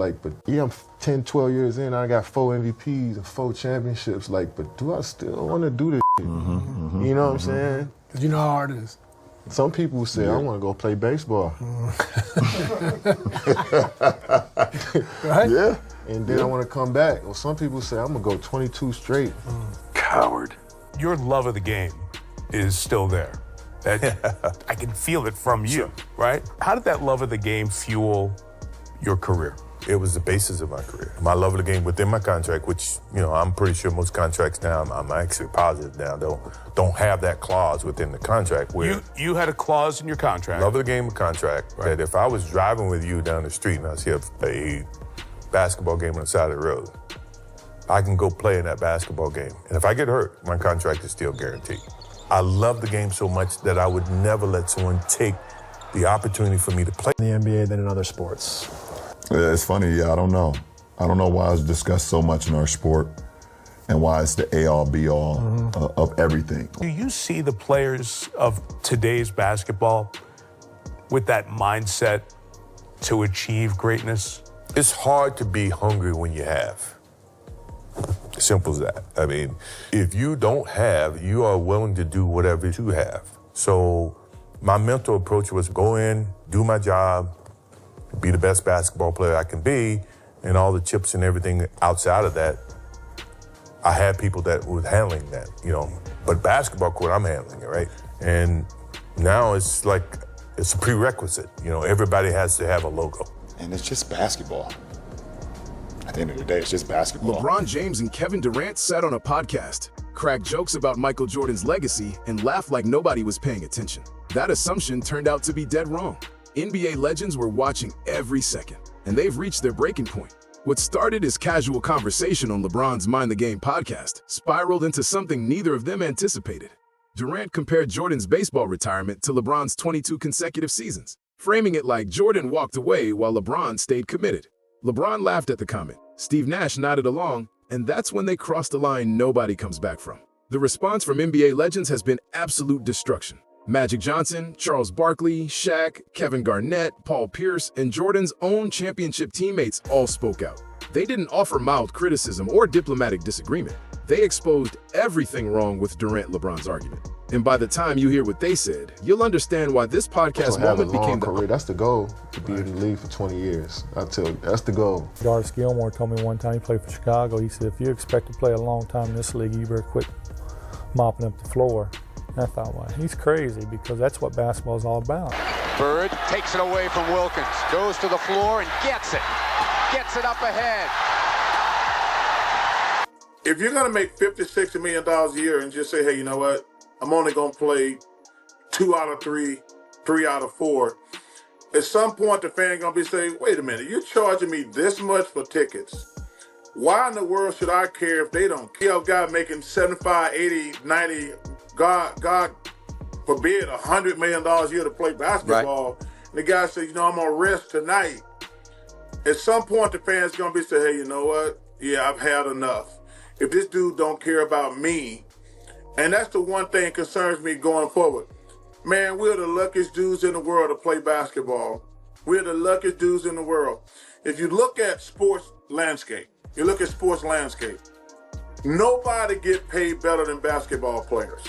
Like, but yeah, I'm 10, 12 years in, I got 4 MVPs and 4 championships. Like, but do I still want to do this shit? You know what I'm saying? You know how hard it is. Some people say, I want to go play baseball. Right? Yeah. And then I want to come back. Or some people say, I'm going to go 22 straight. Coward. Your love of the game is still there. I can feel it from you, right? How did that love of the game fuel your career? It was the basis of my career. My love of the game within my contract, which, you know, I'm pretty sure most contracts now, I'm actually positive now, don't have that clause within the contract where... You had a clause in your contract. Love of the game contract, right, that if I was driving with you down the street and I see a basketball game on the side of the road, I can go play in that basketball game. And if I get hurt, my contract is still guaranteed. I love the game so much that I would never let someone take the opportunity for me to play In the NBA than in other sports. Yeah, it's funny, yeah, I don't know. I don't know why it's discussed so much in our sport and why it's the A-all, B-all of everything. Do you see the players of today's basketball with that mindset to achieve greatness? It's hard to be hungry when you have. Simple as that. I mean, if you don't have, you are willing to do whatever you have. So my mental approach was go in, do my job, be the best basketball player I can be, and all the chips and everything outside of that, I had people that were handling that, you know. But basketball court, I'm handling it, right? And now it's like, it's a prerequisite. You know, everybody has to have a logo. And it's just basketball. At the end of the day, it's just basketball. LeBron James and Kevin Durant sat on a podcast, cracked jokes about Michael Jordan's legacy, and laughed like nobody was paying attention. That assumption turned out to be dead wrong. NBA legends were watching every second, and they've reached their breaking point. What started as casual conversation on LeBron's Mind the Game podcast spiraled into something neither of them anticipated. Durant compared Jordan's baseball retirement to LeBron's 22 consecutive seasons, framing it like Jordan walked away while LeBron stayed committed. LeBron laughed at the comment. Steve Nash nodded along, and that's when they crossed the line nobody comes back from. The response from NBA legends has been absolute destruction. Magic Johnson, Charles Barkley, Shaq, Kevin Garnett, Paul Pierce, and Jordan's own championship teammates all spoke out. They didn't offer mild criticism or diplomatic disagreement. They exposed everything wrong with Durant-LeBron's argument. And by the time you hear what they said, you'll understand why this podcast moment became career. That's the goal, to be in the league for 20 years. I tell you, that's the goal. Darce Gilmore told me one time, he played for Chicago, he said, if you expect to play a long time in this league, you better quit mopping up the floor. And I thought, well, he's crazy because that's what basketball is all about. Bird takes it away from Wilkins, goes to the floor and gets it up ahead. If you're going to make $50, $60 million a year and just say, hey, you know what? I'm only going to play 2 out of 3, 3 out of 4. At some point, the fan going to be saying, wait a minute, you're charging me this much for tickets. Why in the world should I care if they don't care? A guy making 75, 80, 90, God forbid, $100 million a year to play basketball. Right. And the guy says, you know, I'm going to rest tonight. At some point, the fan's going to be saying, hey, you know what? Yeah, I've had enough. If this dude don't care about me, and that's the one thing that concerns me going forward. Man, we're the luckiest dudes in the world to play basketball. We're the luckiest dudes in the world. If you look at sports landscape, nobody get paid better than basketball players.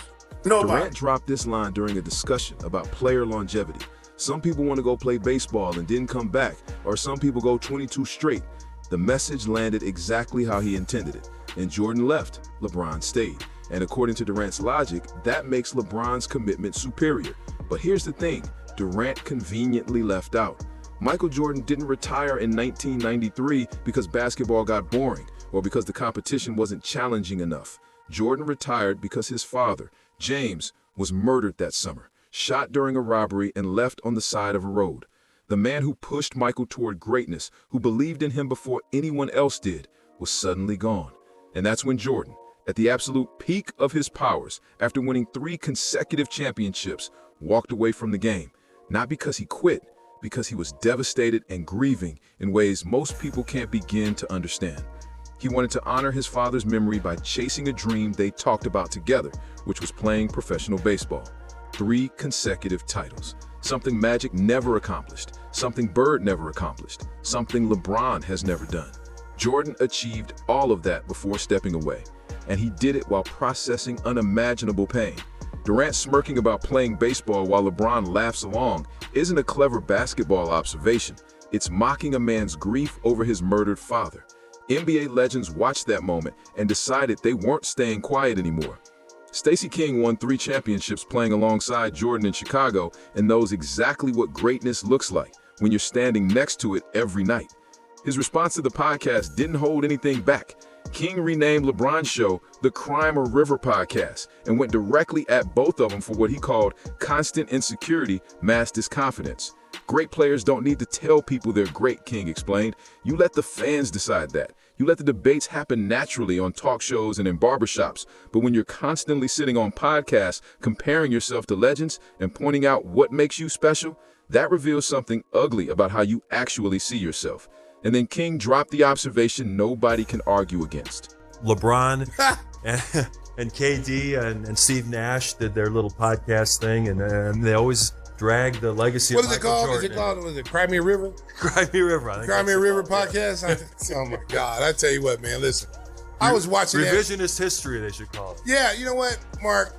Nobody. Durant dropped this line during a discussion about player longevity. Some people want to go play baseball and didn't come back, or some people go 22 straight. The message landed exactly how he intended it. And Jordan left, LeBron stayed. And according to Durant's logic, that makes LeBron's commitment superior. But here's the thing, Durant conveniently left out. Michael Jordan didn't retire in 1993 because basketball got boring or because the competition wasn't challenging enough. Jordan retired because his father, James, was murdered that summer, shot during a robbery and left on the side of a road. The man who pushed Michael toward greatness, who believed in him before anyone else did, was suddenly gone. And that's when Jordan, at the absolute peak of his powers, after winning 3 consecutive championships, walked away from the game. Not because he quit, because he was devastated and grieving in ways most people can't begin to understand. He wanted to honor his father's memory by chasing a dream they talked about together, which was playing professional baseball. 3 consecutive titles. Something Magic never accomplished, something Bird never accomplished, something LeBron has never done. Jordan achieved all of that before stepping away, and he did it while processing unimaginable pain. Durant smirking about playing baseball while LeBron laughs along isn't a clever basketball observation. It's mocking a man's grief over his murdered father. NBA legends watched that moment and decided they weren't staying quiet anymore. Stacey King won 3 championships playing alongside Jordan in Chicago and knows exactly what greatness looks like when you're standing next to it every night. His response to the podcast didn't hold anything back. King renamed LeBron's show the Crime or River Podcast and went directly at both of them for what he called constant insecurity masked as confidence. Great players don't need to tell people they're great, King explained. You let the fans decide that. You let the debates happen naturally on talk shows and in barbershops. But when you're constantly sitting on podcasts, comparing yourself to legends and pointing out what makes you special, that reveals something ugly about how you actually see yourself. And then King dropped the observation nobody can argue against. LeBron and KD and Steve Nash did their little podcast thing, and they always drag the legacy What of is it Michael called? Jordan. Is it called? Was it Cry Me a River? Cry Me a River. I think Cry Me a that's River it called, podcast? Oh my God. I tell you what, man, listen. I was watching that. Revisionist history, they should call it. Yeah, you know what, Mark?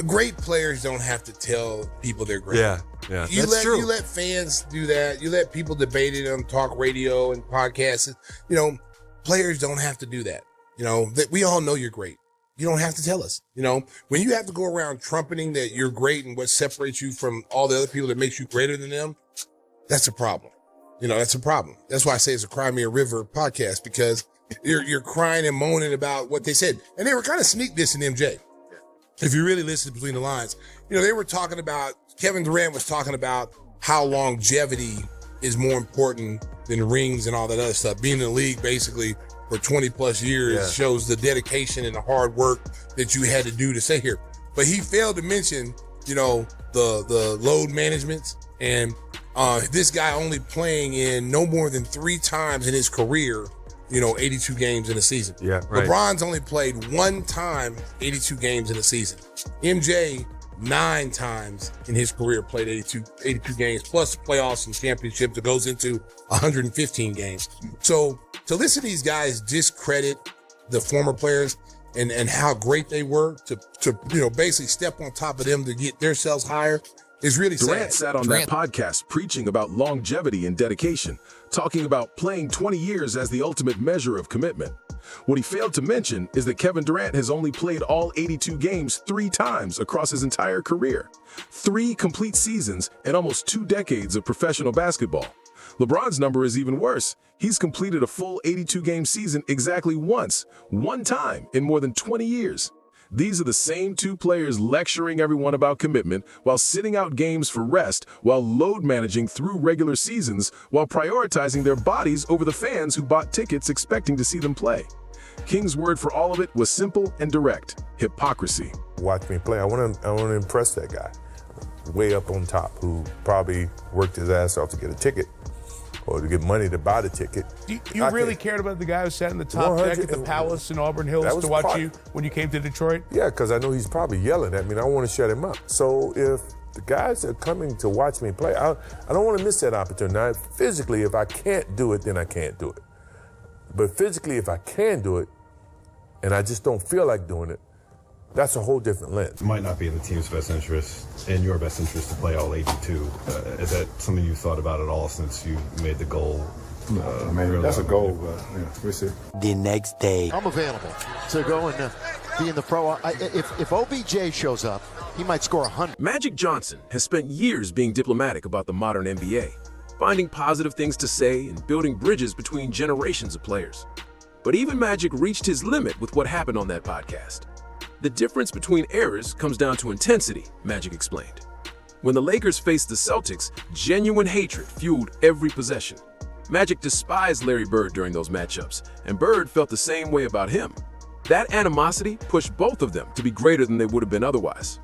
Great players don't have to tell people they're great. Yeah. That's true. You let fans do that. You let people debate it on talk radio and podcasts. You know, players don't have to do that. You know, that we all know you're great. You don't have to tell us. You know, when you have to go around trumpeting that you're great and what separates you from all the other people that makes you greater than them, that's a problem. You know, that's a problem. That's why I say it's a Cry Me a River podcast, because you're crying and moaning about what they said. And they were kind of sneak dissing MJ. If you really listen between the lines, you know, they were talking about, Kevin Durant was talking about how longevity is more important than rings and all that other stuff. Being in the league basically for 20 plus years shows the dedication and the hard work that you had to do to stay here. But he failed to mention, you know, the load management and this guy only playing in no more than 3 times in his career, you know, 82 games in a season. Yeah, right. LeBron's only played 1 time 82 games in a season. MJ 9 times in his career played 82 games, plus playoffs and championships. It goes into 115 games. So to listen to these guys discredit the former players and how great they were to you know, basically step on top of them to get themselves higher is really sad. Durant sat on that podcast preaching about longevity and dedication, talking about playing 20 years as the ultimate measure of commitment. What he failed to mention is that Kevin Durant has only played all 82 games 3 times across his entire career. 3 complete seasons and almost 2 decades of professional basketball. LeBron's number is even worse. He's completed a full 82-game season exactly once, 1 time in more than 20 years. These are the same 2 players lecturing everyone about commitment while sitting out games for rest, while load managing through regular seasons, while prioritizing their bodies over the fans who bought tickets expecting to see them play. King's word for all of it was simple and direct: hypocrisy. Watch me play. I want to impress that guy way up on top who probably worked his ass off to get a ticket or to get money to buy the ticket. You really cared about the guy who sat in the top deck at the Palace in Auburn Hills to watch you when you came to Detroit? Yeah, because I know he's probably yelling at me and I want to shut him up. So if the guys are coming to watch me play, I don't want to miss that opportunity. Now, physically, if I can't do it, then I can't do it. But physically, if I can do it and I just don't feel like doing it, that's a whole different lens. It might not be in the team's best interest, in your best interest, to play all 82. Is that something you've thought about at all since you made the goal? That's a goal, but yeah, we'll see. The next day. I'm available to go and be in the pro. If OBJ shows up, he might score 100. Magic Johnson has spent years being diplomatic about the modern NBA, finding positive things to say and building bridges between generations of players. But even Magic reached his limit with what happened on that podcast. The difference between eras comes down to intensity, Magic explained. When the Lakers faced the Celtics, genuine hatred fueled every possession. Magic despised Larry Bird during those matchups, and Bird felt the same way about him. That animosity pushed both of them to be greater than they would have been otherwise.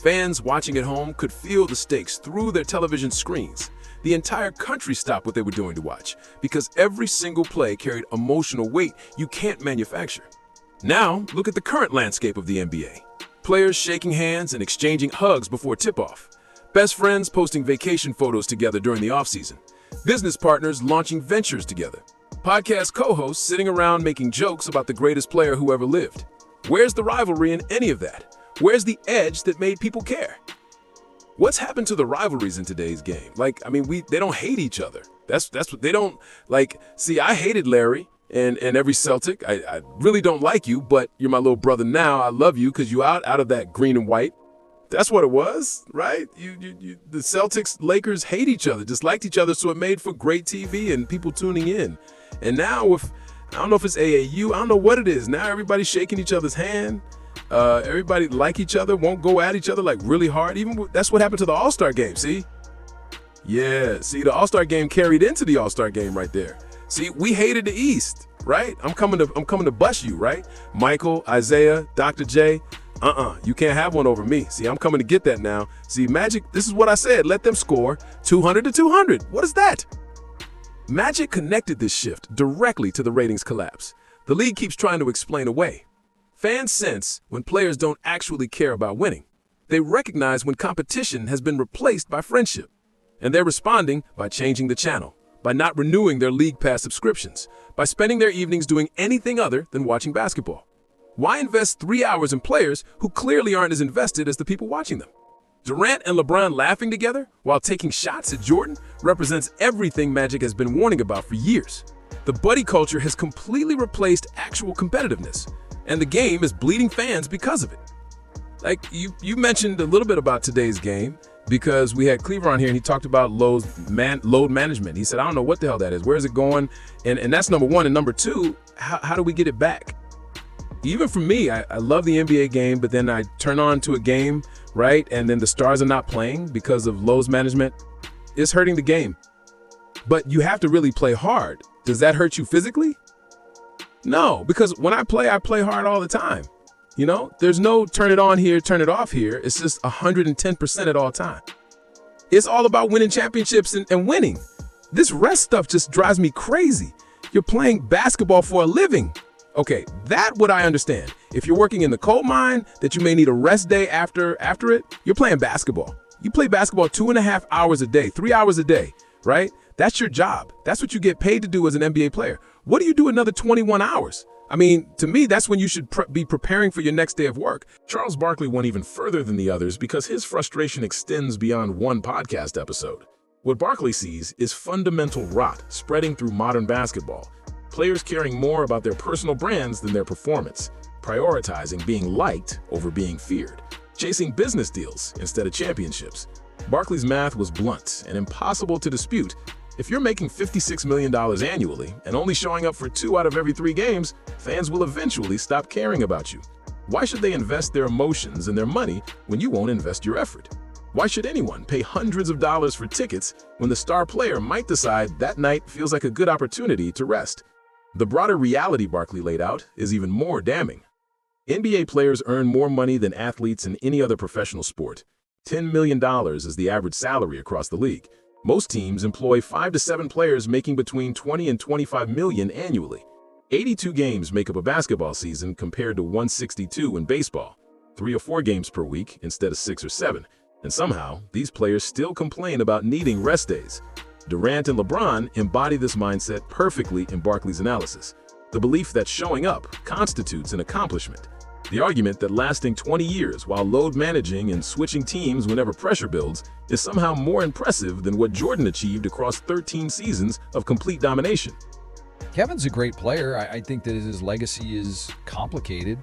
Fans watching at home could feel the stakes through their television screens. The entire country stopped what they were doing to watch, because every single play carried emotional weight you can't manufacture. Now, look at the current landscape of the NBA. players shaking hands and exchanging hugs before tip-off. Best friends posting vacation photos together during the offseason. Business partners launching ventures together. Podcast co-hosts sitting around making jokes about the greatest player who ever lived. Where's the rivalry in any of that? Where's the edge that made people care? What's happened to the rivalries in today's game? They don't hate each other. That's what they don't like. See, I hated Larry and every Celtic. I really don't like you, but you're my little brother now. I love you because you out of that green and white. That's what it was, right? The Celtics, Lakers hate each other, disliked each other, so it made for great TV and people tuning in. And now I don't know if it's AAU, I don't know what it is. Now everybody's shaking each other's hand. Everybody like each other, won't go at each other like really hard. That's what happened to the All-Star game, see? Yeah, see, the All-Star game carried into the All-Star game right there. See, we hated the East, right? I'm coming to bust you, right? Michael, Isaiah, Dr. J. You can't have one over me. See, I'm coming to get that now. See, Magic, this is what I said. Let them score 200 to 200. What is that? Magic connected this shift directly to the ratings collapse. The league keeps trying to explain away. Fans sense when players don't actually care about winning. They recognize when competition has been replaced by friendship. And they're responding by changing the channel, by not renewing their league pass subscriptions, by spending their evenings doing anything other than watching basketball. Why invest 3 hours in players who clearly aren't as invested as the people watching them? Durant and LeBron laughing together while taking shots at Jordan represents everything Magic has been warning about for years. The buddy culture has completely replaced actual competitiveness, and the game is bleeding fans because of it. Like you mentioned a little bit about today's game because we had Cleaver on here and he talked about load management. He said, I don't know what the hell that is. Where is it going? And that's number one. And number two, how do we get it back? Even for me, I love the NBA game, but then I turn on to a game, right? And then the stars are not playing because of load management. It's hurting the game. But you have to really play hard. Does that hurt you physically? No, because when I play hard all the time. You know, there's no turn it on here, turn it off here. It's just 110% at all time. It's all about winning championships and winning. This rest stuff just drives me crazy. You're playing basketball for a living. Okay, that what I understand. If you're working in the coal mine, that you may need a rest day after it, you're playing basketball. You play basketball 2.5 hours a day, 3 hours a day, right? That's your job. That's what you get paid to do as an NBA player. What do you do another 21 hours? I mean, to me, that's when you should be preparing for your next day of work. Charles Barkley went even further than the others because his frustration extends beyond one podcast episode. What Barkley sees is fundamental rot spreading through modern basketball. Players caring more about their personal brands than their performance, prioritizing being liked over being feared, chasing business deals instead of championships. Barkley's math was blunt and impossible to dispute. If you're making $56 million annually and only showing up for 2 out of every 3 games, fans will eventually stop caring about you. Why should they invest their emotions and their money when you won't invest your effort? Why should anyone pay hundreds of dollars for tickets when the star player might decide that night feels like a good opportunity to rest? The broader reality Barkley laid out is even more damning. NBA players earn more money than athletes in any other professional sport. $10 million is the average salary across the league. Most teams employ 5 to 7 players making between 20 and 25 million annually. 82 games make up a basketball season compared to 162 in baseball, 3 or 4 games per week instead of 6 or 7. And somehow, these players still complain about needing rest days. Durant and LeBron embody this mindset perfectly in Barkley's analysis. The belief that showing up constitutes an accomplishment. The argument that lasting 20 years while load managing and switching teams whenever pressure builds is somehow more impressive than what Jordan achieved across 13 seasons of complete domination. Kevin's a great player. I think that his legacy is complicated.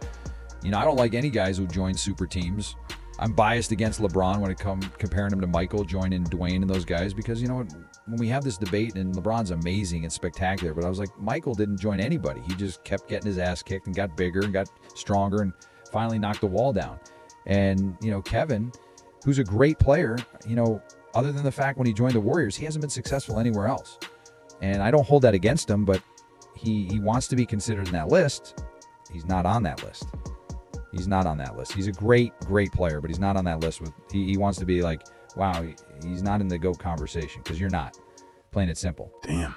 You know, I don't like any guys who join super teams. I'm biased against LeBron when it comes comparing him to Michael, joining Dwayne and those guys, because, you know, when we have this debate, and LeBron's amazing and spectacular, but I was like, Michael didn't join anybody. He just kept getting his ass kicked and got bigger and got stronger and finally knocked the wall down. And, you know, Kevin, who's a great player, you know, other than the fact when he joined the Warriors, he hasn't been successful anywhere else. And I don't hold that against him, but he wants to be considered in that list. He's not on that list. He's not on that list. He's a great, great player, but he's not on that list. He wants to be like, wow, he's not in the GOAT conversation, because you're not. Plain and simple. Damn.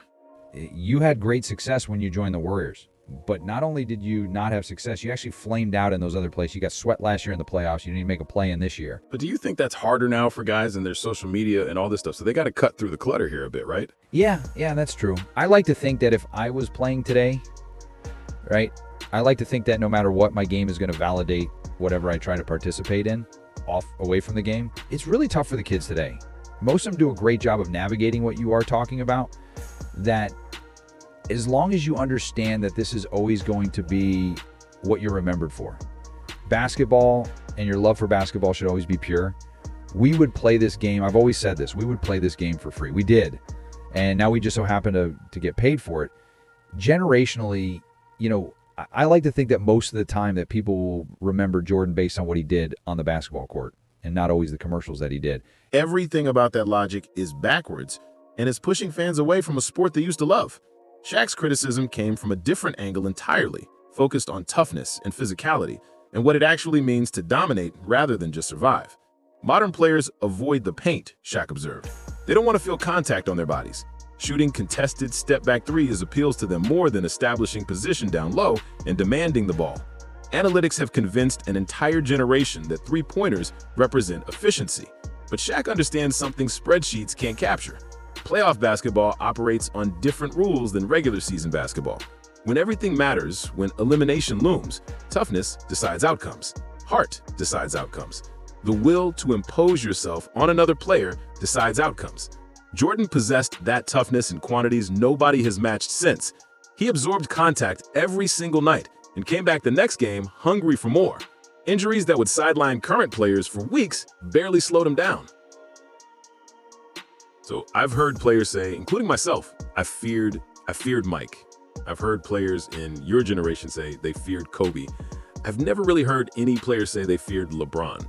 You had great success when you joined the Warriors. But not only did you not have success, you actually flamed out in those other places. You got swept last year in the playoffs. You didn't even make a play in this year. But do you think that's harder now for guys and their social media and all this stuff? So they got to cut through the clutter here a bit, right? Yeah, that's true. I like to think that if I was playing today, right, I like to think that no matter what, my game is going to validate whatever I try to participate in away from the game. It's really tough for the kids today. Most of them do a great job of navigating what you are talking about, that as long as you understand that this is always going to be what you're remembered for. Basketball and your love for basketball should always be pure. We would play this game. I've always said this. We would play this game for free. We did. And now we just so happen to get paid for it. Generationally, I like to think that most of the time that people will remember Jordan based on what he did on the basketball court and not always the commercials that he did. Everything about that logic is backwards and is pushing fans away from a sport they used to love. Shaq's criticism came from a different angle entirely, focused on toughness and physicality and what it actually means to dominate rather than just survive. Modern players avoid the paint, Shaq observed. They don't want to feel contact on their bodies. Shooting contested step-back threes appeals to them more than establishing position down low and demanding the ball. Analytics have convinced an entire generation that three-pointers represent efficiency. But Shaq understands something spreadsheets can't capture. Playoff basketball operates on different rules than regular season basketball. When everything matters, when elimination looms, toughness decides outcomes. Heart decides outcomes. The will to impose yourself on another player decides outcomes. Jordan possessed that toughness in quantities nobody has matched since. He absorbed contact every single night and came back the next game hungry for more. Injuries that would sideline current players for weeks barely slowed him down. So I've heard players say, including myself, I feared Mike. I've heard players in your generation say they feared Kobe. I've never really heard any player say they feared LeBron.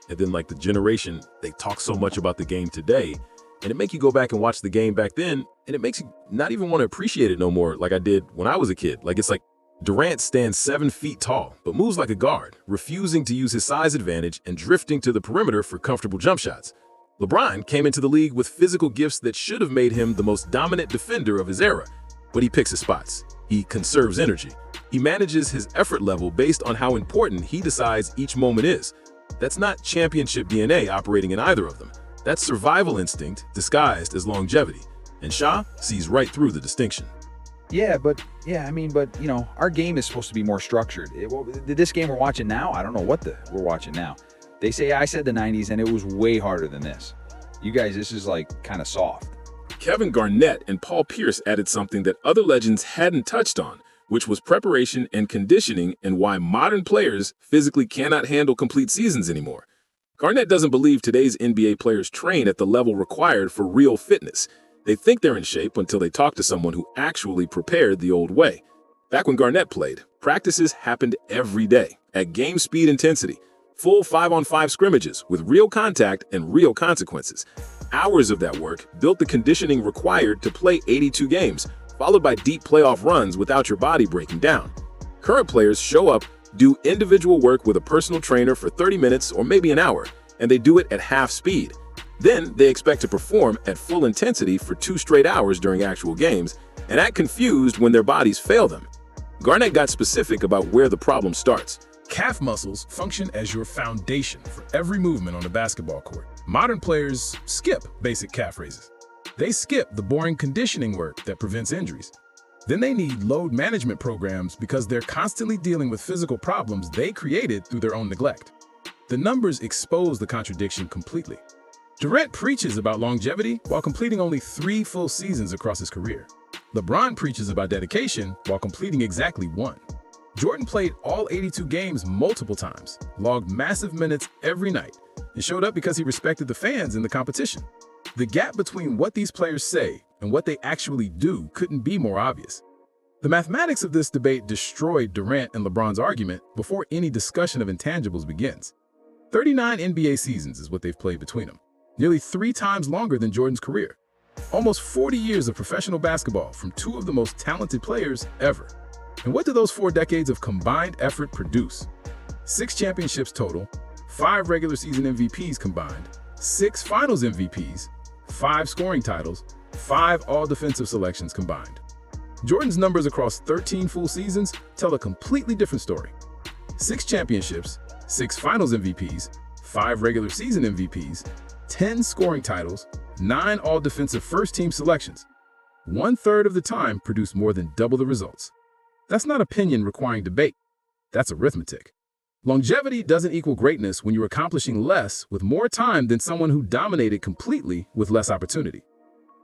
And then like the generation, they talk so much about the game today, and it makes you go back and watch the game back then, and it makes you not even want to appreciate it no more like I did when I was a kid. Like it's like Durant stands 7 feet tall, but moves like a guard, refusing to use his size advantage and drifting to the perimeter for comfortable jump shots. LeBron came into the league with physical gifts that should have made him the most dominant defender of his era, but he picks his spots. He conserves energy. He manages his effort level based on how important he decides each moment is. That's not championship DNA operating in either of them. That's survival instinct disguised as longevity. And Shah sees right through the distinction. But our game is supposed to be more structured. This game we're watching now, I don't know what we're watching now. They say I said the 90s and it was way harder than this. You guys, this is like kind of soft. Kevin Garnett and Paul Pierce added something that other legends hadn't touched on, which was preparation and conditioning and why modern players physically cannot handle complete seasons anymore. Garnett doesn't believe today's NBA players train at the level required for real fitness. They think they're in shape until they talk to someone who actually prepared the old way. Back when Garnett played, practices happened every day at game speed intensity. Full 5-on-5 scrimmages with real contact and real consequences. Hours of that work built the conditioning required to play 82 games, followed by deep playoff runs without your body breaking down. Current players show up, do individual work with a personal trainer for 30 minutes or maybe an hour, and they do it at half speed. Then they expect to perform at full intensity for 2 straight hours during actual games, and act confused when their bodies fail them. Garnett got specific about where the problem starts. Calf muscles function as your foundation for every movement on the basketball court. Modern players skip basic calf raises. They skip the boring conditioning work that prevents injuries. Then they need load management programs because they're constantly dealing with physical problems they created through their own neglect. The numbers expose the contradiction completely. Durant preaches about longevity while completing only 3 full seasons across his career. LeBron preaches about dedication while completing exactly 1. Jordan played all 82 games multiple times, logged massive minutes every night, and showed up because he respected the fans in the competition. The gap between what these players say and what they actually do couldn't be more obvious. The mathematics of this debate destroyed Durant and LeBron's argument before any discussion of intangibles begins. 39 NBA seasons is what they've played between them, nearly 3 times longer than Jordan's career. Almost 40 years of professional basketball from 2 of the most talented players ever. And what do those 4 decades of combined effort produce? 6 championships total, 5 regular season MVPs combined, 6 finals MVPs, 5 scoring titles, 5 all-defensive selections combined. Jordan's numbers across 13 full seasons tell a completely different story. 6 championships, 6 finals MVPs, 5 regular season MVPs, 10 scoring titles, 9 all-defensive first-team selections. 1/3 of the time produced more than double the results. That's not opinion requiring debate. That's arithmetic. Longevity doesn't equal greatness when you're accomplishing less with more time than someone who dominated completely with less opportunity.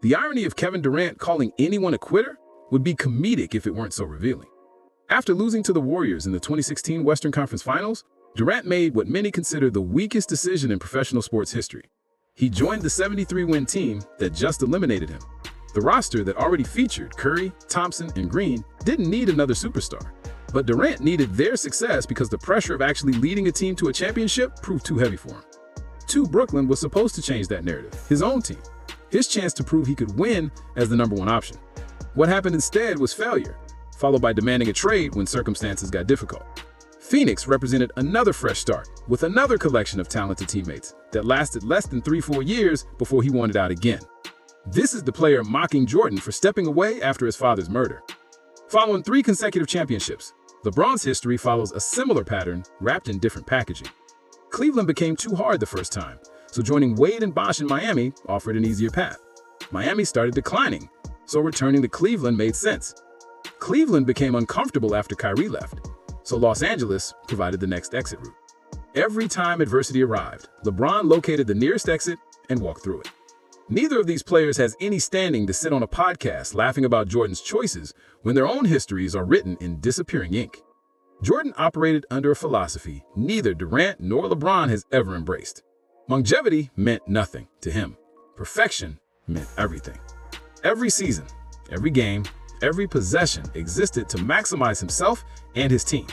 The irony of Kevin Durant calling anyone a quitter would be comedic if it weren't so revealing. After losing to the Warriors in the 2016 Western Conference Finals, Durant made what many consider the weakest decision in professional sports history. He joined the 73-win team that just eliminated him. The roster that already featured Curry, Thompson, and Green didn't need another superstar. But Durant needed their success because the pressure of actually leading a team to a championship proved too heavy for him. Brooklyn was supposed to change that narrative, his own team, his chance to prove he could win as the #1 option. What happened instead was failure, followed by demanding a trade when circumstances got difficult. Phoenix represented another fresh start with another collection of talented teammates that lasted less than 3-4 years before he wanted out again. This is the player mocking Jordan for stepping away after his father's murder. Following 3 consecutive championships, LeBron's history follows a similar pattern wrapped in different packaging. Cleveland became too hard the first time, so joining Wade and Bosh in Miami offered an easier path. Miami started declining, so returning to Cleveland made sense. Cleveland became uncomfortable after Kyrie left, so Los Angeles provided the next exit route. Every time adversity arrived, LeBron located the nearest exit and walked through it. Neither of these players has any standing to sit on a podcast laughing about Jordan's choices when their own histories are written in disappearing ink. Jordan operated under a philosophy neither Durant nor LeBron has ever embraced. Longevity meant nothing to him. Perfection meant everything. Every season, every game, every possession existed to maximize himself and his team.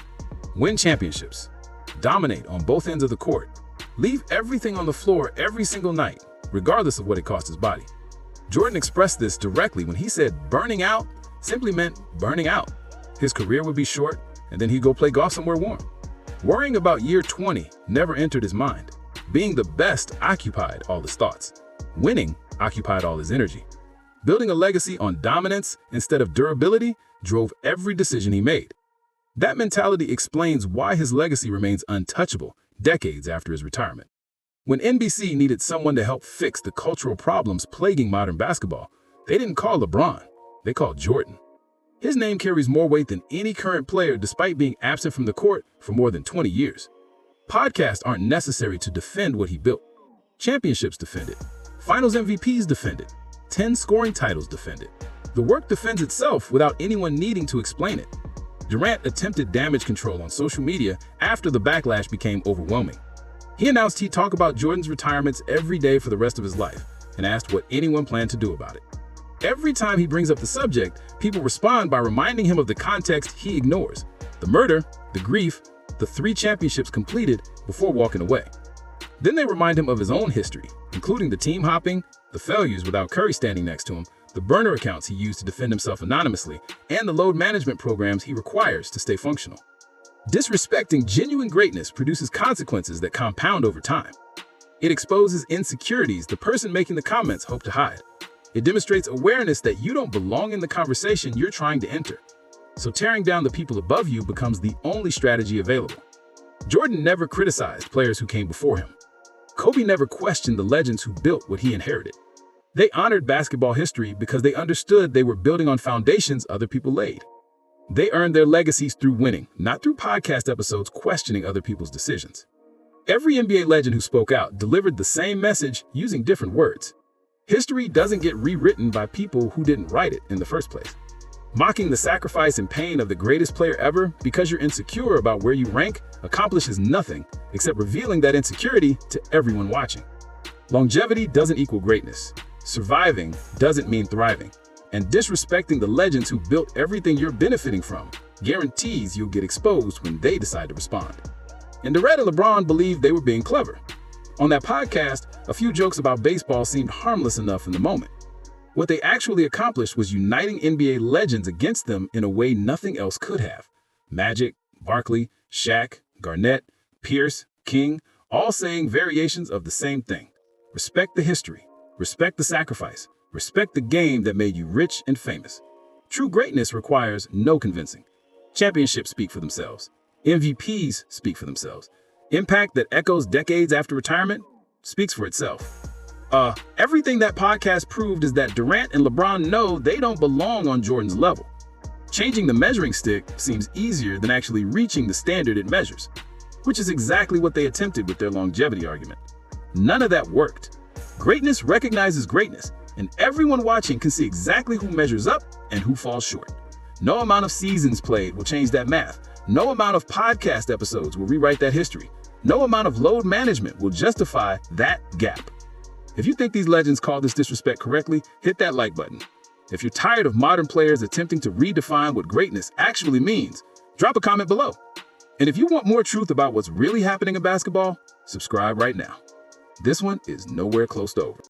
Win championships. Dominate on both ends of the court. Leave everything on the floor every single night, regardless of what it cost his body. Jordan expressed this directly when he said burning out simply meant burning out. His career would be short, and then he'd go play golf somewhere warm. Worrying about year 20 never entered his mind. Being the best occupied all his thoughts. Winning occupied all his energy. Building a legacy on dominance instead of durability drove every decision he made. That mentality explains why his legacy remains untouchable decades after his retirement. When NBC needed someone to help fix the cultural problems plaguing modern basketball, they didn't call LeBron, they called Jordan. His name carries more weight than any current player despite being absent from the court for more than 20 years. Podcasts aren't necessary to defend what he built. Championships defend it. Finals MVPs defend it. 10 scoring titles defend it. The work defends itself without anyone needing to explain it. Durant attempted damage control on social media after the backlash became overwhelming. He announced he'd talk about Jordan's retirements every day for the rest of his life and asked what anyone planned to do about it. Every time he brings up the subject, people respond by reminding him of the context he ignores: the murder, the grief, the 3 championships completed before walking away. Then they remind him of his own history, including the team hopping, the failures without Curry standing next to him, the burner accounts he used to defend himself anonymously, and the load management programs he requires to stay functional. Disrespecting genuine greatness produces consequences that compound over time. It exposes insecurities the person making the comments hope to hide. It demonstrates awareness that you don't belong in the conversation you're trying to enter. So tearing down the people above you becomes the only strategy available. Jordan never criticized players who came before him. Kobe never questioned the legends who built what he inherited. They honored basketball history because they understood they were building on foundations other people laid. They earned their legacies through winning, not through podcast episodes questioning other people's decisions. Every NBA legend who spoke out delivered the same message using different words. History doesn't get rewritten by people who didn't write it in the first place. Mocking the sacrifice and pain of the greatest player ever because you're insecure about where you rank accomplishes nothing except revealing that insecurity to everyone watching. Longevity doesn't equal greatness. Surviving doesn't mean thriving. And disrespecting the legends who built everything you're benefiting from guarantees you'll get exposed when they decide to respond. And Durant and LeBron believed they were being clever. On that podcast, a few jokes about baseball seemed harmless enough in the moment. What they actually accomplished was uniting NBA legends against them in a way nothing else could have. Magic, Barkley, Shaq, Garnett, Pierce, King, all saying variations of the same thing. Respect the history. Respect the sacrifice. Respect the game that made you rich and famous. True greatness requires no convincing. Championships speak for themselves. MVPs speak for themselves. Impact that echoes decades after retirement speaks for itself. Everything that podcast proved is that Durant and LeBron know they don't belong on Jordan's level. Changing the measuring stick seems easier than actually reaching the standard it measures, which is exactly what they attempted with their longevity argument. None of that worked. Greatness recognizes greatness, and everyone watching can see exactly who measures up and who falls short. No amount of seasons played will change that math. No amount of podcast episodes will rewrite that history. No amount of load management will justify that gap. If you think these legends call this disrespect correctly, hit that like button. If you're tired of modern players attempting to redefine what greatness actually means, drop a comment below. And if you want more truth about what's really happening in basketball, subscribe right now. This one is nowhere close to over.